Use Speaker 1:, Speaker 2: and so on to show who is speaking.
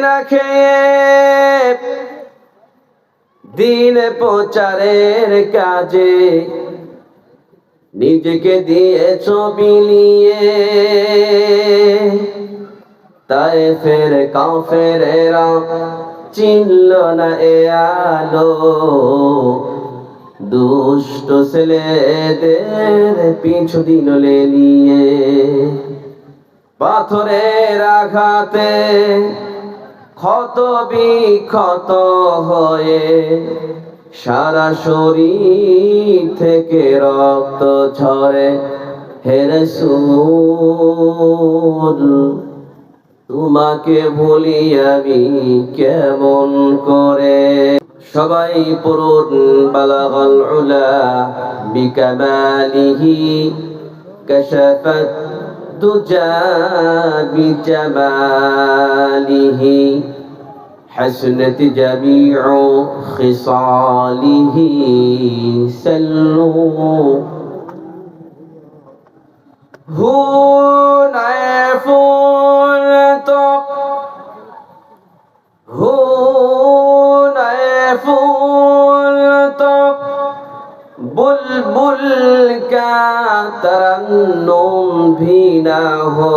Speaker 1: না খেয়ে দিন প্রচারের কাজে নিজেকে দিয়েছ বিলিয়ে। তায়েফের কাফেরেরা চিনল না এ আলো, দুষ্ট ছেলেদের পিছু দিল লেলিয়ে। পাথরের আঘাতে ক্ষত বিক্ষত হয়ে সারা শরীর থেকে রক্ত ঝরে। হে রাসূল তোমাকে ভুলি আমি কেমন করে। সবাই পড়ুন বালাগাল উলা বিকামালিহি কাশাফাত দুজা বিজামালিহি حسنت جميع خصاله سلوا هون عفون طب هون عفون طب बुलबुल का तरन्नुम भी ना हो।